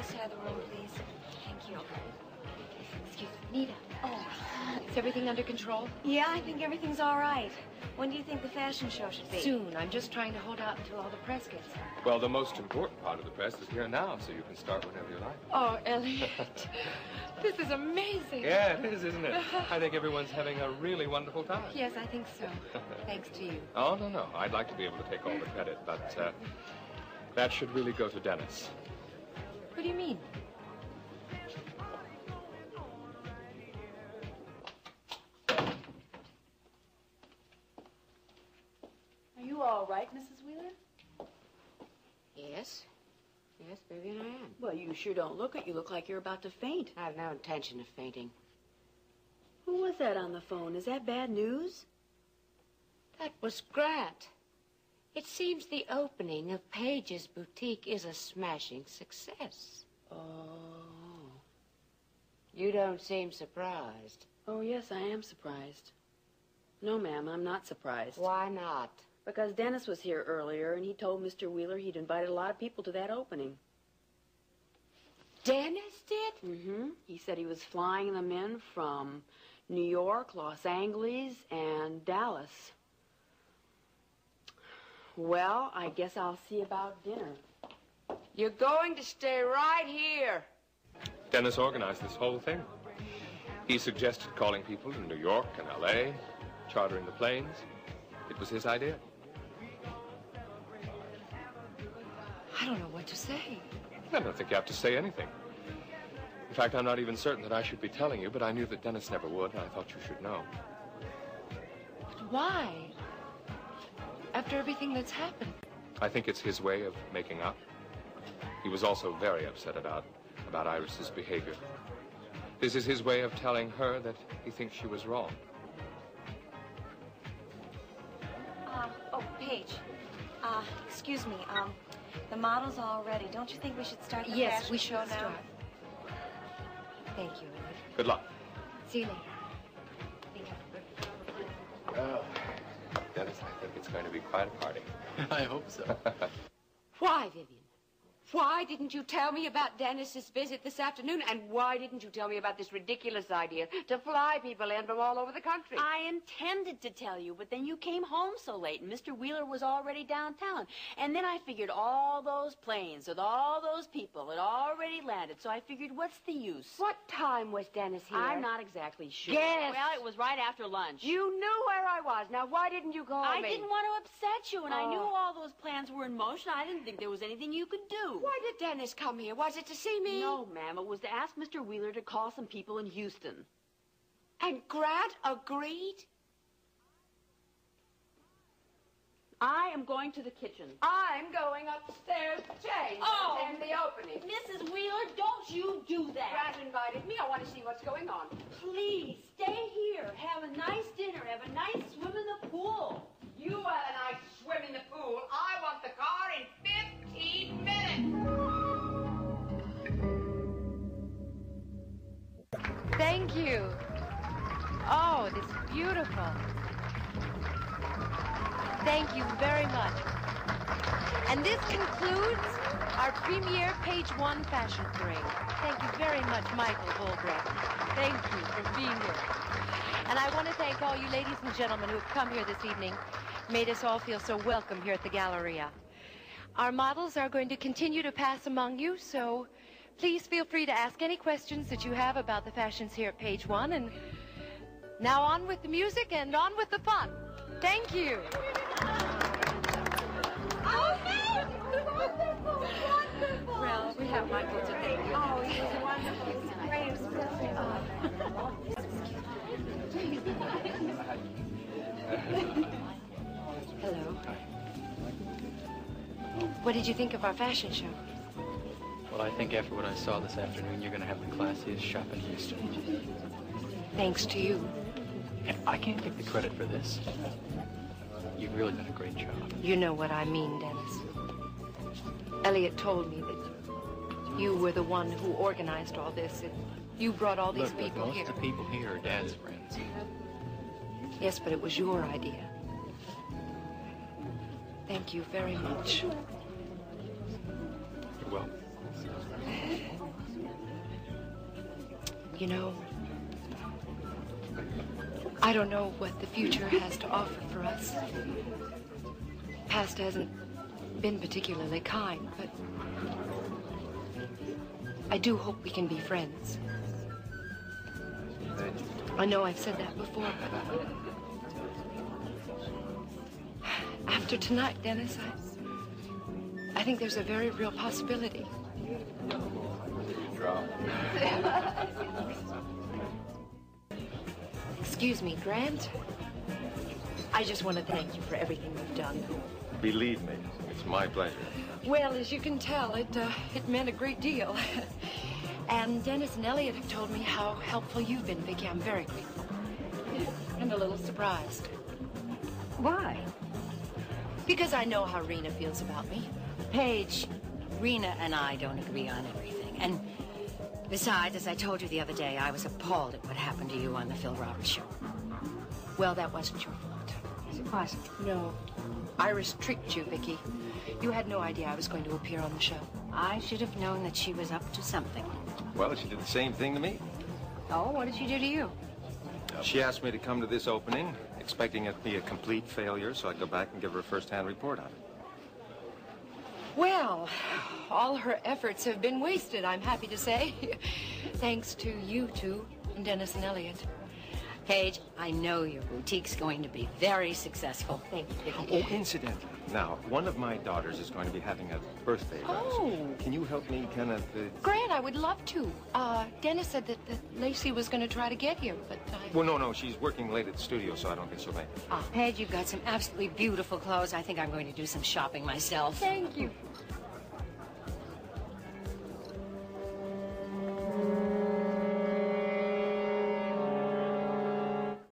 side of the room, please. Thank you. Excuse me, Nita. Oh. Is everything under control? Yeah, I think everything's all right. When do you think the fashion show should be? Soon. I'm just trying to hold out until all the press gets here. Well, the most important part of the press is here now, so you can start whenever you like. Oh, Elliot. This is amazing. Yeah, it is, isn't it? I think everyone's having a really wonderful time. Yes, I think so. Thanks to you. Oh, no. I'd like to be able to take all the credit, but that should really go to Dennis. What do you mean? Are you all right, Mrs. Wheeler? Yes. Yes, Vivian, I am. Well, you sure don't look it. You look like you're about to faint. I have no intention of fainting. Who was that on the phone? Is that bad news? That was Grant. It seems the opening of Page's boutique is a smashing success. Oh. You don't seem surprised. Oh, yes, I am surprised. No, ma'am, I'm not surprised. Why not? Because Dennis was here earlier, and he told Mr. Wheeler he'd invited a lot of people to that opening. Dennis did? Mm-hmm. He said he was flying them in from New York, Los Angeles, and Dallas. Well, I guess I'll see about dinner. You're going to stay right here. Dennis organized this whole thing. He suggested calling people in New York and L.A., chartering the planes. It was his idea. I don't know what to say. I don't think you have to say anything. In fact, I'm not even certain that I should be telling you, but I knew that Dennis never would, and I thought you should know. But why? After everything that's happened. I think it's his way of making up. He was also very upset about Iris's behavior. This is his way of telling her that he thinks she was wrong. Oh, Paige. Excuse me. The model's all ready. Don't you think we should start the Yes, fashion we show should now? start. Thank you, Elliot. Good luck. See you later. Thank you. Oh, Dennis, I think it's going to be quite a party. I hope so. Why, Vivian? Why didn't you tell me about Dennis's visit this afternoon? And why didn't you tell me about this ridiculous idea to fly people in from all over the country? I intended to tell you, but then you came home so late, and Mr. Wheeler was already downtown. And then I figured all those planes with all those people had already landed, so I figured, what's the use? What time was Dennis here? I'm not exactly sure. Guess. Well, it was right after lunch. You knew where I was. Now, why didn't you call I me? didn't want to upset you, and I knew Oh. all those plans were in motion. I didn't think there was anything you could do. Why did Dennis come here? Was it to see me? No, ma'am. It was to ask Mr. Wheeler to call some people in Houston. And Grant agreed? I am going to the kitchen. I'm going upstairs to change Oh. and attend the opening. Mrs. Wheeler, don't you do that. Grant invited me. I want to see what's going on. Please, stay here. Have a nice dinner. Have a nice swim in the pool. You have a nice swim in the pool. I want the car in 15 minutes. Thank you. Oh, this is beautiful. Thank you very much. And this concludes our premiere Page One Fashion Parade. Thank you very much, Michael Goldbrecht. Thank you for being here. And I want to thank all you ladies and gentlemen who have come here this evening, made us all feel so welcome here at the Galleria. Our models are going to continue to pass among you, so please feel free to ask any questions that you have about the fashions here at Page One. And now on with the music and on with the fun. Thank you. Oh, thank you. Wonderful. Wonderful. Well, we have Michael to thank you. Oh, he was wonderful. He was great. It was perfect. Hello. What did you think of our fashion show? Well, I think after what I saw this afternoon, you're going to have the classiest shop in Houston. Thanks to you. And I can't take the credit for this. You've really done a great job. You know what I mean, Dennis. Elliot told me that you were the one who organized all this, and you brought all these people most here. of the people here are Dad's friends. Yes, but it was your idea. Thank you very much. You're welcome. You know, I don't know what the future has to offer for us. Past hasn't been particularly kind, but I do hope we can be friends. I know I've said that before, but after tonight, Dennis, I think there's a very real possibility. Excuse me, Grant. I just want to thank you for everything you've done. Believe me, it's my pleasure. Well, as you can tell, it meant a great deal. And Dennis and Elliot have told me how helpful you've been, Vicky. I'm very grateful. And a little surprised. Why? Because I know how Rena feels about me. Paige, Rena and I don't agree on everything. And besides, as I told you the other day, I was appalled at what happened to you on the Phil Roberts show. Well, that wasn't your fault. It wasn't. No. Iris tricked you, Vicky. You had no idea I was going to appear on the show. I should have known that she was up to something. Well, she did the same thing to me. Oh, what did she do to you? She asked me to come to this opening, expecting it to be a complete failure, so I'd go back and give her a first-hand report on it. Well, all her efforts have been wasted, I'm happy to say. Thanks to you two and Dennis and Elliot. Paige, I know your boutique's going to be very successful. Thank you, Vicky. Oh, incidentally, now, one of my daughters is going to be having a birthday roast. Oh. Can you help me kind of... Grant, I would love to. Dennis said that Lacey was going to try to get here, but I... Well, no, she's working late at the studio, so I don't think she'll make it. Paige, you've got some absolutely beautiful clothes. I think I'm going to do some shopping myself. Thank you.